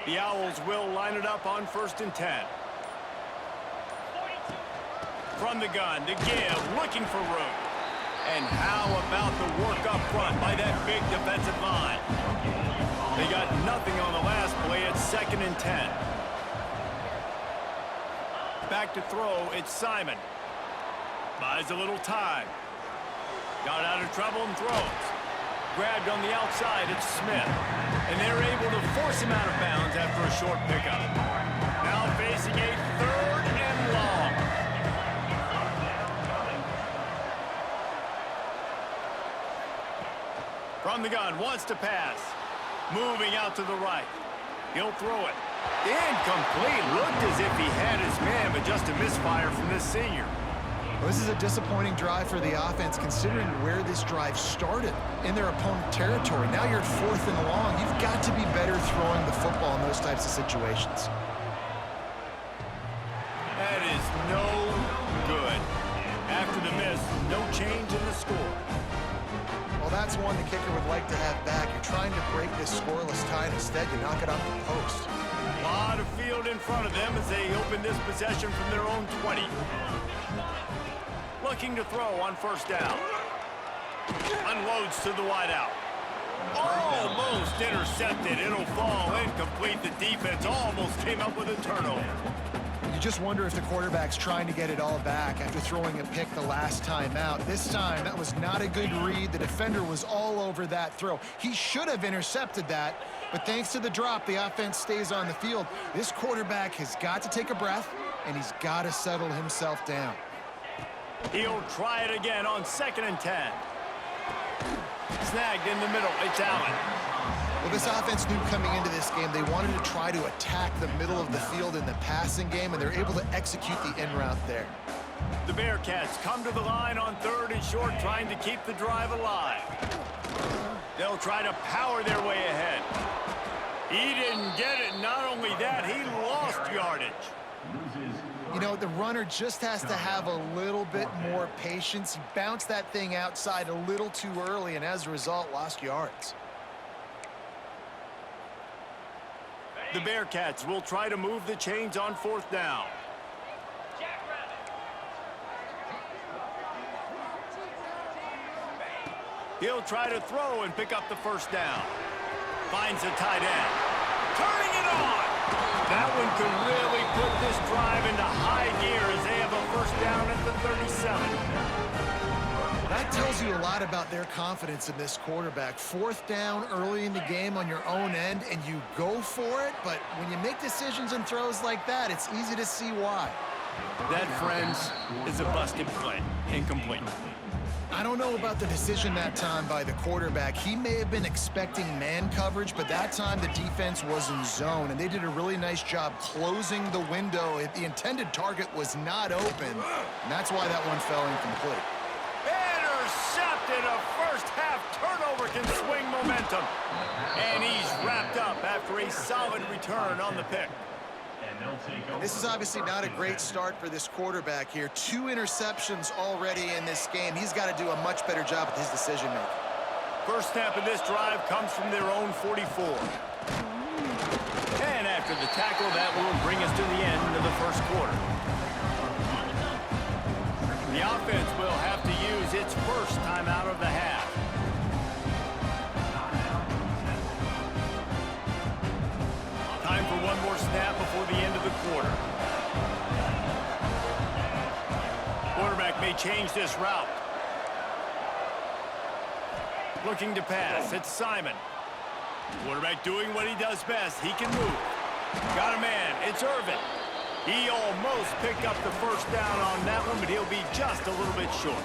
The Owls will line it up on 1st and 10. From the gun, to give, looking for room. And how about the work up front by that big defensive line? They got nothing on the last play. It's 2nd and 10. Back to throw, it's Simon. Buys a little time. Got out of trouble and throws. Grabbed on the outside, it's Smith. And they're able to force him out of bounds after a short pickup. Now facing a 3rd and long. From the gun, wants to pass. Moving out to the right. He'll throw it. Incomplete. Looked as if he had his man, but just a misfire from this senior. Well, this is a disappointing drive for the offense, considering where this drive started, in their opponent territory. Now you're at 4th and long. You've got to be better throwing the football in those types of situations. That is no good. After the miss, no change in the score. Well, that's one the kicker would like to have back. You're trying to break this scoreless tie, and instead you knock it off the post. A lot of field in front of them as they open this possession from their own 20. Looking to throw on 1st down. Unloads to the wideout. Almost intercepted. It'll fall incomplete. The defense almost came up with a turnover. You just wonder if the quarterback's trying to get it all back after throwing a pick the last time out. This time, that was not a good read. The defender was all over that throw. He should have intercepted that, but thanks to the drop, the offense stays on the field. This quarterback has got to take a breath, and he's got to settle himself down. He'll try it again on 2nd and 10. Snagged in the middle. It's Allen. Well, this offense knew coming into this game they wanted to try to attack the middle of the field in the passing game, and they're able to execute the end route there. The Bearcats come to the line on 3rd and short, trying to keep the drive alive. They'll try to power their way ahead. He didn't get it. Not only that, he lost yardage. You know, the runner just has to have a little bit more patience. He bounced that thing outside a little too early, and as a result, lost yards. The Bearcats will try to move the chains on 4th down. He'll try to throw and pick up the 1st down. Finds a tight end. Turning it on! That one could really put this drive into high gear as they have a 1st down at the 37. That tells you a lot about their confidence in this quarterback. 4th down early in the game on your own end, and you go for it, but when you make decisions and throws like that, it's easy to see why. That, friends, is a busted play. Incomplete. I don't know about the decision that time by the quarterback. He may have been expecting man coverage, but that time the defense was in zone, and they did a really nice job closing the window. If the intended target was not open, and that's why that one fell incomplete. Intercepted. A 1st half turnover can swing momentum. And he's wrapped up after a solid return on the pick. This is obviously not a great start for this quarterback here. 2 interceptions already in this game. He's got to do a much better job with his decision-making. 1st snap of this drive comes from their own 44. And after the tackle, that will bring us to the end of the 1st quarter. The offense will have to use its 1st timeout of the half. Time for one more snap before the end of the quarter. Quarterback may change this route. Looking to pass. It's Simon. Quarterback doing what he does best. He can move. Got a man. It's Irvin. He almost picked up the 1st down on that one, but he'll be just a little bit short.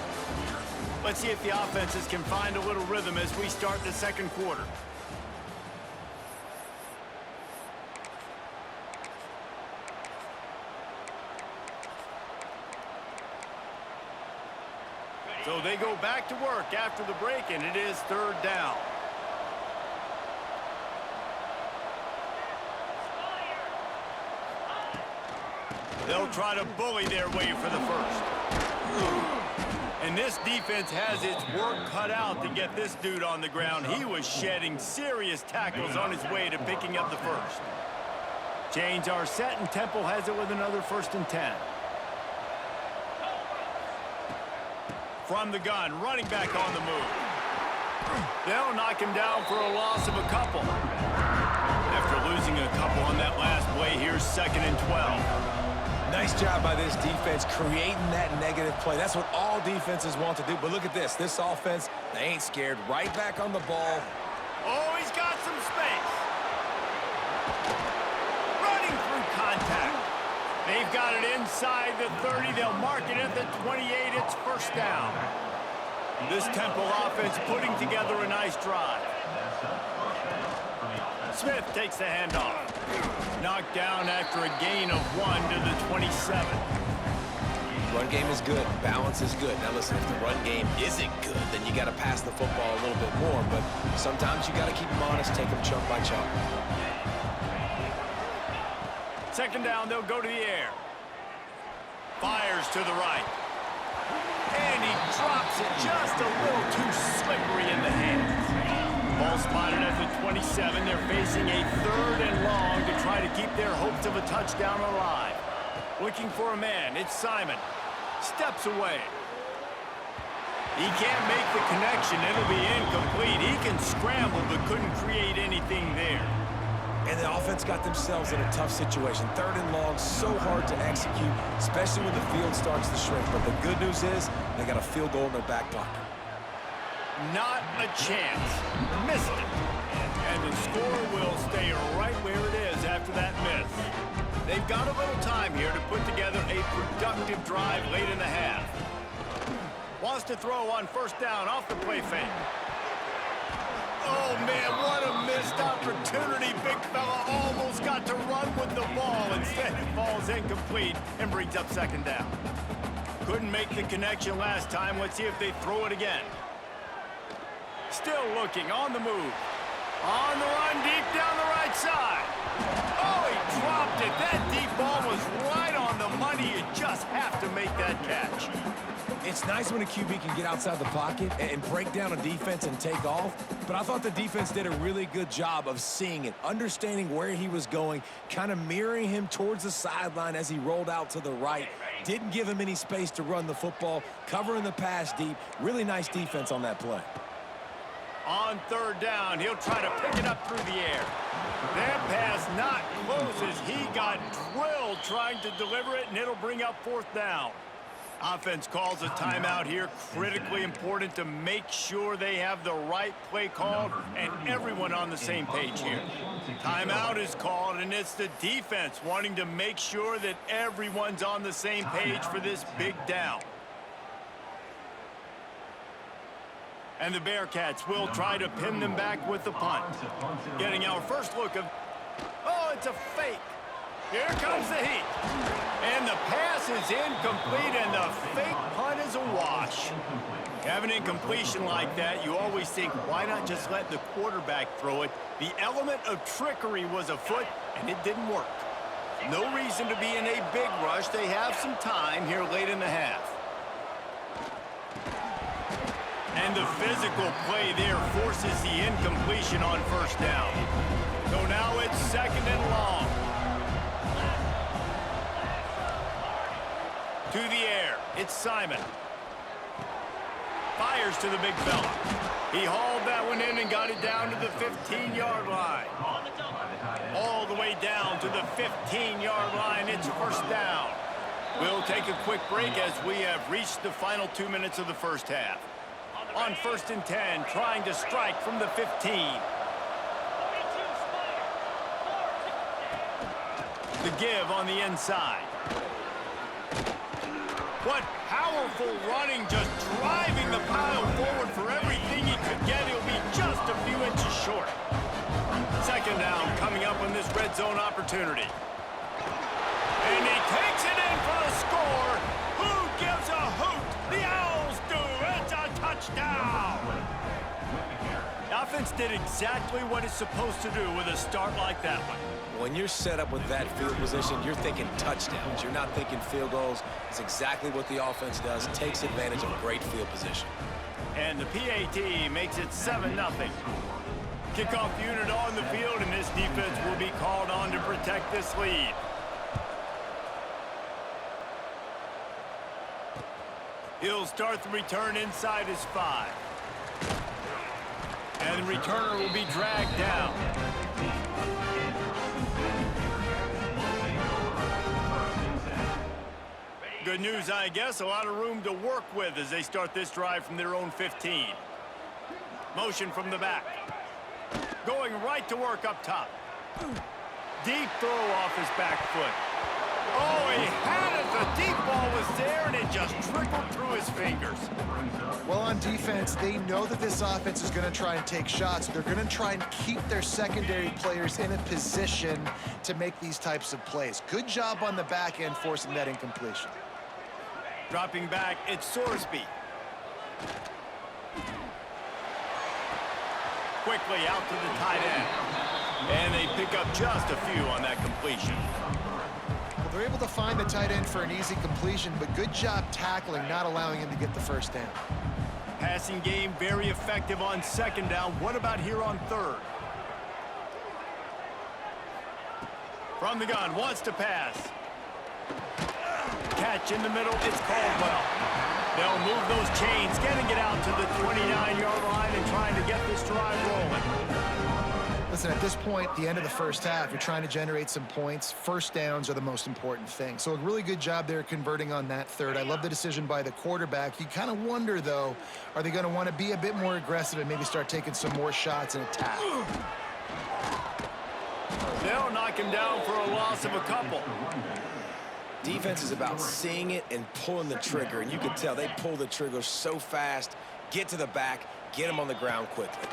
Let's see if the offenses can find a little rhythm as we start the 2nd quarter. So they go back to work after the break, and it is 3rd down. They'll try to bully their way for the 1st. And this defense has its work cut out to get this dude on the ground. He was shedding serious tackles on his way to picking up the 1st. Change our set, and Temple has it with another 1st and 10. From the gun, running back on the move. They'll knock him down for a loss of a couple. After losing a couple on that last play, here's 2nd and 12. Nice job by this defense creating that negative play. That's what all defenses want to do. But look at this. This offense, they ain't scared. Right back on the ball. Oh, he's got some space. Running through contact. They've got it inside the 30. They'll mark it at the 28. It's 1st down. This Temple offense putting together a nice drive. Smith takes the handoff. Knocked down after a gain of 1 to the 27. Run game is good. Balance is good. Now listen, if the run game isn't good, then you got to pass the football a little bit more. But sometimes you got to keep them honest, take them chunk by chunk. 2nd down, they'll go to the air. Fires to the right. And he drops it just a little too slippery in the hands. Ball spotted at the 27. They're facing a 3rd and long to try to keep their hopes of a touchdown alive. Looking for a man. It's Simon. Steps away. He can't make the connection. It'll be incomplete. He can scramble but couldn't create anything there. And the offense got themselves in a tough situation. 3rd and long, so hard to execute, especially when the field starts to shrink. But the good news is they got a field goal in their back pocket. Not a chance. Missed it. And the score will stay right where it is after that miss. They've got a little time here to put together a productive drive late in the half. Wants to throw on 1st down off the play fake. Oh, man, what a missed opportunity. Big fella almost got to run with the ball. Instead, it falls incomplete and brings up 2nd down. Couldn't make the connection last time. Let's see if they throw it again. Still looking, on the move. On the run, deep down the right side. Oh, he dropped it. That deep ball was right on the money. You just have to make that catch. It's nice when a QB can get outside the pocket and break down a defense and take off, but I thought the defense did a really good job of seeing it, understanding where he was going, kind of mirroring him towards the sideline as he rolled out to the right. Didn't give him any space to run the football, covering the pass deep. Really nice defense on that play. On 3rd down, he'll try to pick it up through the air. That pass not close as he got drilled trying to deliver it, and it'll bring up 4th down. Offense calls a timeout here. Critically important to make sure they have the right play called and everyone on the same page here. Timeout is called, and it's the defense wanting to make sure that everyone's on the same page for this big down. And the Bearcats will try to pin them back with the punt. Getting our first look of... Oh, it's a fake. Here comes the heat. And the pass is incomplete, and the fake punt is a wash. Have an incompletion like that, you always think, why not just let the quarterback throw it? The element of trickery was afoot, and it didn't work. No reason to be in a big rush. They have some time here late in the half. And the physical play there forces the incompletion on 1st down. So now it's 2nd and long. To the air, it's Simon. Fires to the big fella. He hauled that one in and got it down to the 15-yard line. All the way down to the 15-yard line. It's 1st down. We'll take a quick break as we have reached the final 2 minutes of the 1st half. On 1st and 10, trying to strike from the 15. The give on the inside. What powerful running, just driving the pile forward for everything he could get. He'll be just a few inches short. 2nd down coming up on this red zone opportunity. And he takes it in for the score. Who gives a hoot? The Owls do. It's a touchdown. The offense did exactly what it's supposed to do with a start like that one. When you're set up with that field position, you're thinking touchdowns. You're not thinking field goals. It's exactly what the offense does. Takes advantage of great field position. And the PAT makes it 7-0. Kickoff unit on the field, and this defense will be called on to protect this lead. He'll start the return inside his 5. And the returner will be dragged down. Good news, I guess. A lot of room to work with as they start this drive from their own 15. Motion from the back. Going right to work up top. Deep throw off his back foot. Oh, he had it. The deep ball was there, and it just trickled through his fingers. Well, on defense, they know that this offense is going to try and take shots. They're going to try and keep their secondary players in a position to make these types of plays. Good job on the back end forcing that incompletion. Dropping back, it's Sorsby. Quickly out to the tight end. And they pick up just a few on that completion. Well, they're able to find the tight end for an easy completion, but good job tackling, not allowing him to get the first down. Passing game very effective on second down. What about here on third? From the gun, wants to pass. Catch in the middle, it's Caldwell. They'll move those chains, getting it out to the 29-yard line and trying to get this drive rolling. Listen, at this point, the end of the first half, you're trying to generate some points. First downs are the most important thing. So a really good job there converting on that third. I love the decision by the quarterback. You kind of wonder, though, are they going to want to be a bit more aggressive and maybe start taking some more shots and attack? They'll knock him down for a loss of a couple. Defense is about seeing it and pulling the trigger, and you can tell they pull the trigger so fast, get to the back, get him on the ground quickly.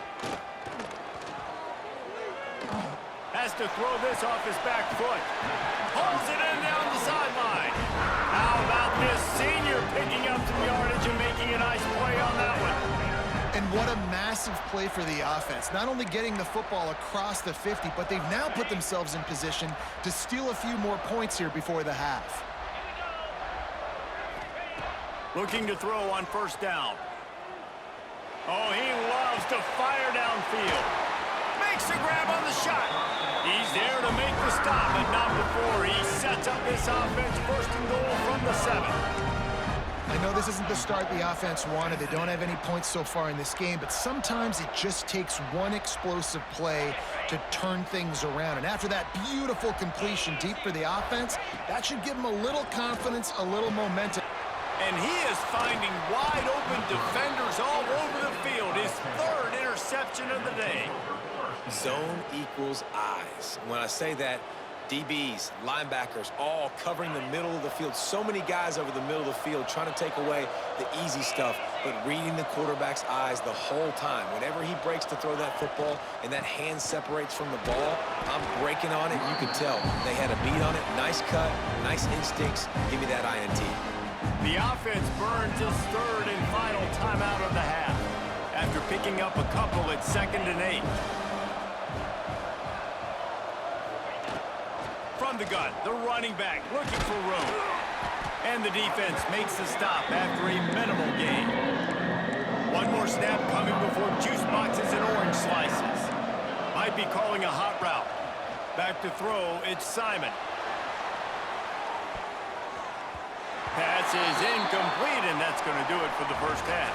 Has to throw this off his back foot. Pulls it in down the sideline. How about this senior picking up some yardage and making a nice play on that one? And what a massive play for the offense. Not only getting the football across the 50, but they've now put themselves in position to steal a few more points here before the half. Looking to throw on first down. Oh, he loves to fire downfield. Makes a grab on the shot. He's there to make the stop, but not before he sets up this offense first and goal from the 7. I know this isn't the start the offense wanted. They don't have any points so far in this game, but sometimes it just takes one explosive play to turn things around. And after that beautiful completion deep for the offense, that should give them a little confidence, a little momentum. And he is finding wide open defenders all over the field. His third interception of the day. Zone equals eyes. When I say that, DBs, linebackers, all covering the middle of the field. So many guys over the middle of the field trying to take away the easy stuff, but reading the quarterback's eyes the whole time. Whenever he breaks to throw that football and that hand separates from the ball, I'm breaking on it. You can tell they had a beat on it. Nice cut, nice instincts. Give me that INT. The offense burns his third and final timeout of the half after picking up a couple at 2nd and 8. From the gun, the running back looking for room. And the defense makes the stop after a minimal gain. One more snap coming before juice boxes and orange slices. Might be calling a hot route. Back to throw, it's Simon. Pass is incomplete, and that's going to do it for the first half.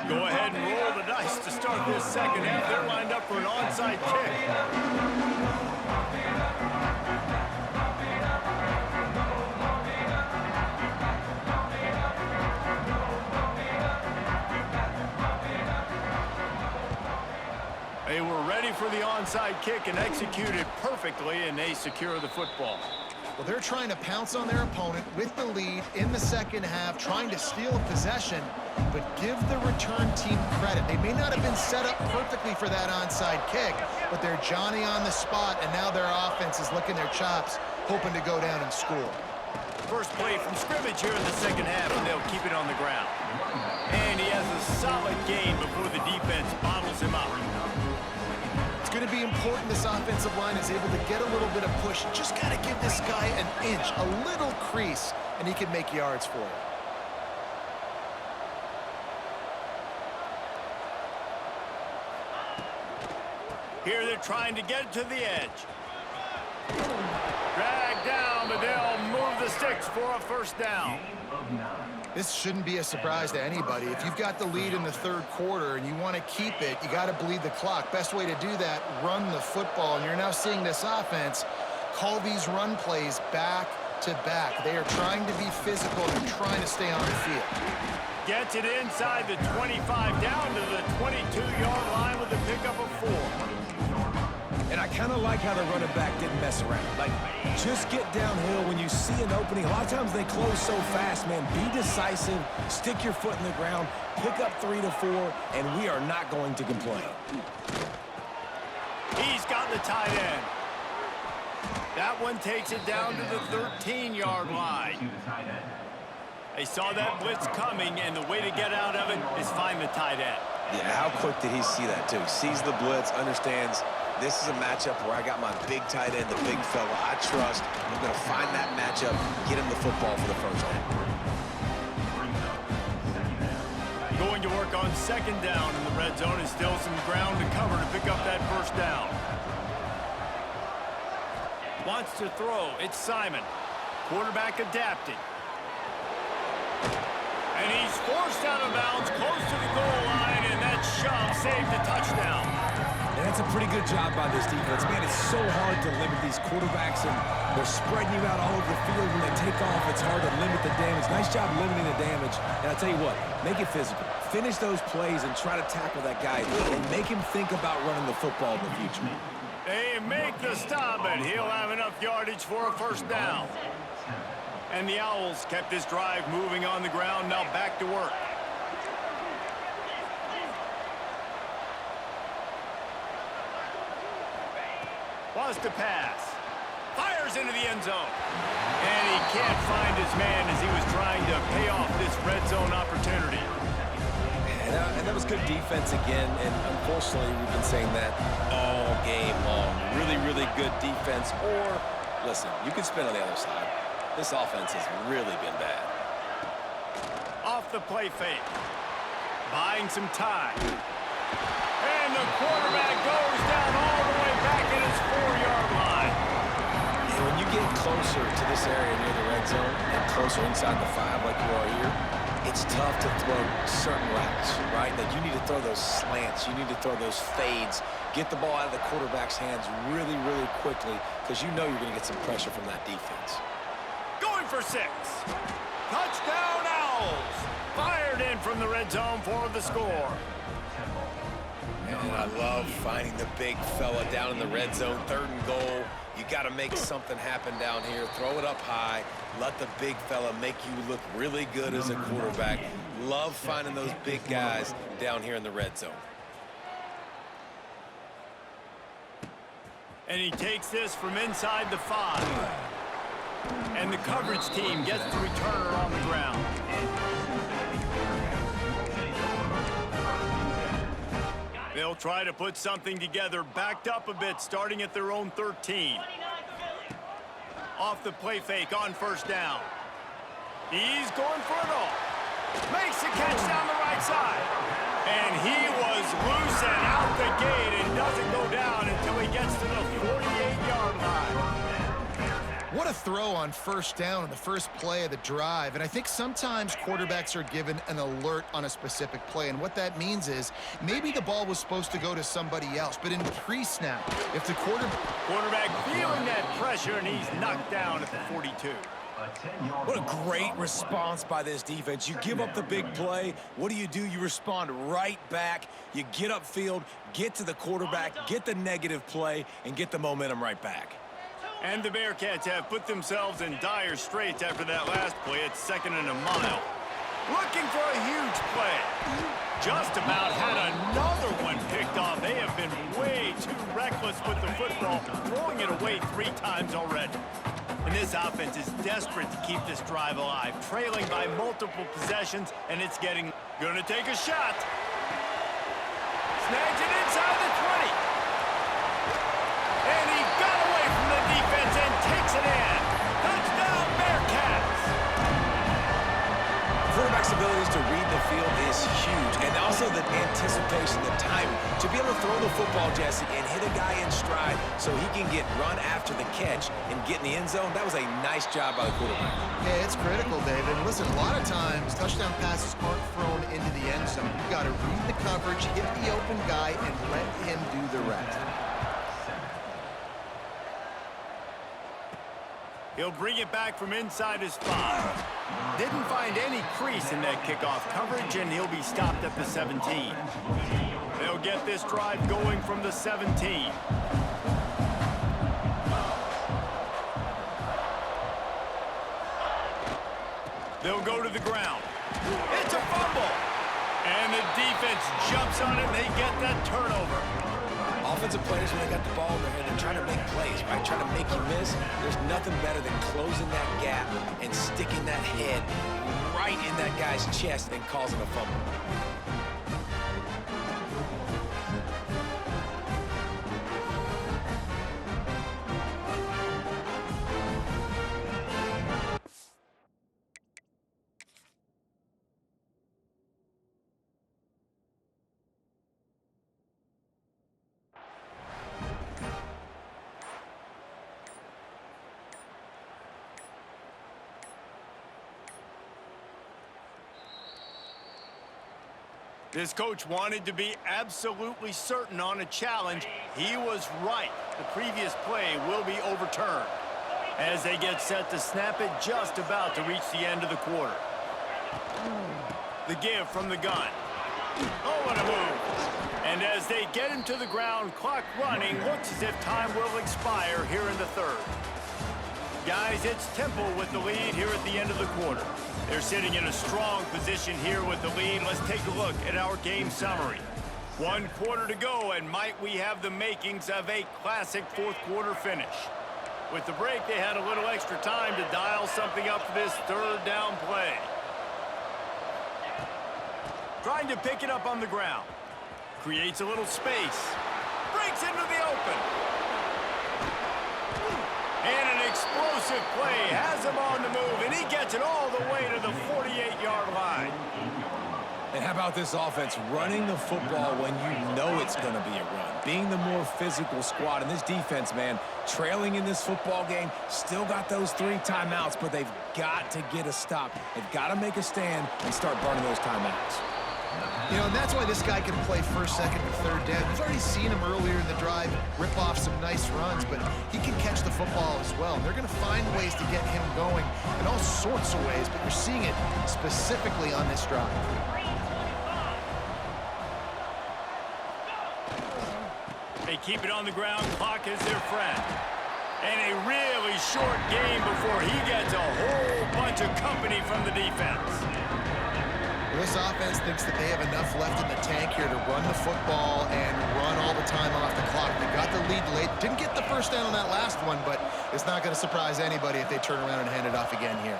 Go ahead and roll the dice to start this second half. They're lined up for an onside kick. They were ready for the onside kick and executed perfectly, and they secure the football. Well, they're trying to pounce on their opponent with the lead in the second half, trying to steal a possession, but give the return team credit. They may not have been set up perfectly for that onside kick, but they're Johnny on the spot, and now their offense is licking their chops, hoping to go down and score. First play from scrimmage here in the second half, and they'll keep it on the ground. And he has a solid gain before the defense bottles him up. It's going to be important this offensive line is able to get a little bit of push. Just got to give this guy an inch, a little crease and he can make yards for you. Here they're trying to get it to the edge. Drag down, but they'll move the sticks for a first down. This shouldn't be a surprise to anybody. If you've got the lead in the third quarter and you want to keep it, you got to bleed the clock. Best way to do that, run the football. And you're now seeing this offense call these run plays back to back. They are trying to be physical and trying to stay on the field. Gets it inside the 25, down to the 22-yard line with a pickup of 4. And I kind of like how the running back didn't mess around. Like, just get downhill when you see an opening. A lot of times they close so fast, man. Be decisive, stick your foot in the ground, pick up 3 to 4, and we are not going to complain. He's got the tight end. That one takes it down to the 13-yard line. They saw that blitz coming, and the way to get out of it is find the tight end. Yeah, how quick did he see that, too? Sees the blitz, understands this is a matchup where I got my big tight end, the big fella I trust. I'm going to find that matchup, get him the football for the first down. Going to work on second down in the red zone, and still some ground to cover to pick up that first down. Wants to throw. It's Simon. Quarterback adapted. And he's forced out of bounds close to the goal line, and that shove saved a touchdown. And that's a pretty good job by this defense. Man, it's so hard to limit these quarterbacks, and they're spreading you out all over the field. When they take off, it's hard to limit the damage. Nice job limiting the damage. And I'll tell you what, make it physical. Finish those plays and try to tackle that guy and make him think about running the football in the future. They make the stop, and he'll have enough yardage for a first down. And the Owls kept this drive moving on the ground, now back to work. Wants to pass. Fires into the end zone. And he can't find his man as he was trying to pay off this red zone opportunity. And that was good defense again, and unfortunately we've been saying that all game long. Really, really good defense. Or, listen, you can spin on the other side. This offense has really been bad. Off the play fake. Buying some time. And the quarterback goes down all the way back at his 4-yard line. And when you get closer to this area near the red zone and closer inside the 5 like you are here, it's tough to throw certain routes, right? Like you need to throw those slants. You need to throw those fades. Get the ball out of the quarterback's hands really, really quickly because you know you're going to get some pressure from that defense. Going for 6. Touchdown Owls. Fired in from the red zone for the score. And I love finding the big fella down in the red zone, 3rd and goal. You got to make something happen down here. Throw it up high. Let the big fella make you look really good as a quarterback. Love finding those big guys down here in the red zone. And he takes this from inside the 5. And the coverage team gets the returner on the ground. They'll try to put something together, backed up a bit, starting at their own 13. Off the play fake on first down. He's going for it all. Makes the catch down the right side. And he was loose and out the gate and doesn't go down until he gets to the 48-yard line. What a throw on first down in the first play of the drive. And I think sometimes quarterbacks are given an alert on a specific play. And what that means is maybe the ball was supposed to go to somebody else. But in pre-snap, if the quarterback feeling that pressure, and he's knocked down at the 42. What a great response by this defense. You give up the big play. What do? You respond right back. You get upfield, get to the quarterback, get the negative play, and get the momentum right back. And the Bearcats have put themselves in dire straits after that last play at 2nd and a mile. Looking for a huge play. Just about had another one picked off. They have been way too reckless with the football, throwing it away 3 times already. And this offense is desperate to keep this drive alive, trailing by multiple possessions, and it's gonna take a shot. Snags it inside the 20. And he got away from the defense and takes it in. Touchdown, Bearcats. flexibility to read the field is huge, and also the anticipation, the timing. To be able to throw the football, Jesse, and hit a guy in stride so he can get run after the catch and get in the end zone, that was a nice job by the quarterback. Yeah, it's critical, David. Listen, a lot of times, touchdown passes aren't thrown into the end zone. You've got to read the coverage, hit the open guy, and let him do the rest. He'll bring it back from inside his 5. Didn't find any crease in that kickoff coverage, and he'll be stopped at the 17. They'll get this drive going from the 17. They'll go to the ground. It's a fumble. And the defense jumps on it, and they get that turnover. Offensive players, when they got the ball in their hand, they're trying to make plays, right? Trying to make you miss. There's nothing better than closing that gap and sticking that head right in that guy's chest and causing a fumble. This coach wanted to be absolutely certain on a challenge. He was right. The previous play will be overturned as they get set to snap it just about to reach the end of the quarter. The give from the gun. Oh, what a move. And as they get him to the ground, clock running, looks as if time will expire here in the third. Guys, it's Temple with the lead here at the end of the quarter. They're sitting in a strong position here with the lead. Let's take a look at our game summary. 1 quarter to go, and might we have the makings of a classic fourth quarter finish. With the break, they had a little extra time to dial something up for this third down play. Trying to pick it up on the ground. Creates a little space. Breaks into the open. And an explosive play has him on the move, and he gets it all the way to the 48-yard line. And how about this offense running the football when you know it's going to be a run? Being the more physical squad. And this defense, man, trailing in this football game, still got those 3 timeouts, but they've got to get a stop. They've got to make a stand and start burning those timeouts. You know, and that's why this guy can play first, second, and third down. We've already seen him earlier in the drive rip off some nice runs, but he can catch the football as well. And they're going to find ways to get him going in all sorts of ways, but you're seeing it specifically on this drive. They keep it on the ground. Clock is their friend. And a really short game before he gets a whole bunch of company from the defense. This offense thinks that they have enough left in the tank here to run the football and run all the time off the clock. They got the lead late. Didn't get the first down on that last one, but it's not going to surprise anybody if they turn around and hand it off again here.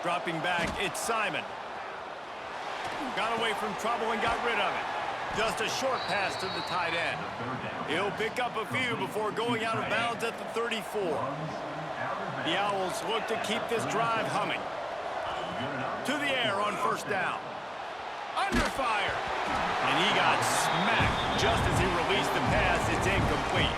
Dropping back, it's Simon. Got away from trouble and got rid of it. Just a short pass to the tight end. He'll pick up a few before going out of bounds at the 34. The Owls look to keep this drive humming. To the air on first down. Under fire. And he got smacked just as he released the pass. It's incomplete.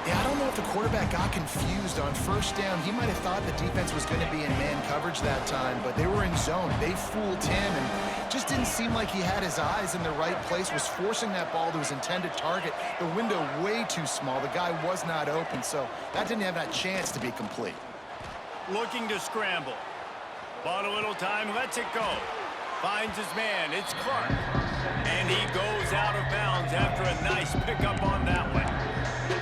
Yeah, I don't know if the quarterback got confused on first down. He might have thought the defense was going to be in man coverage that time, but they were in zone. They fooled him and just didn't seem like he had his eyes in the right place, was forcing that ball to his intended target. The window way too small. The guy was not open, so that didn't have that chance to be complete. Looking to scramble. Bought a little time, lets it go. Finds his man, it's Clark. And he goes out of bounds after a nice pickup on that one.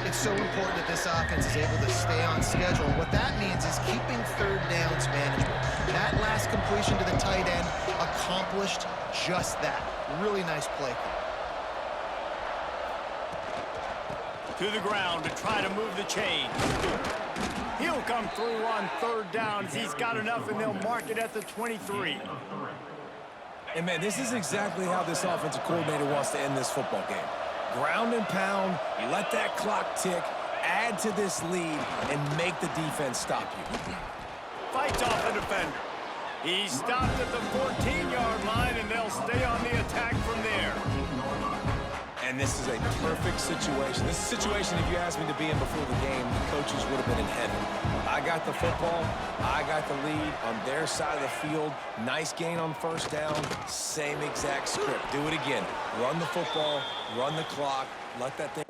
It's so important that this offense is able to stay on schedule. And what that means is keeping third downs manageable. That last completion to the tight end accomplished just that. Really nice play call. To the ground to try to move the chains. He'll come through on third down as he's got enough, and they'll mark it at the 23. And, man, this is exactly how this offensive coordinator wants to end this football game. Ground and pound, let that clock tick, add to this lead, and make the defense stop you. Fights off the defender. He stopped at the 14-yard line, and they'll stay on the attack from there. And this is a perfect situation. This is a situation, if you asked me to be in before the game, the coaches would have been in heaven. I got the football. I got the lead on their side of the field. Nice gain on first down. Same exact script. Do it again. Run the football. Run the clock. Let that thing...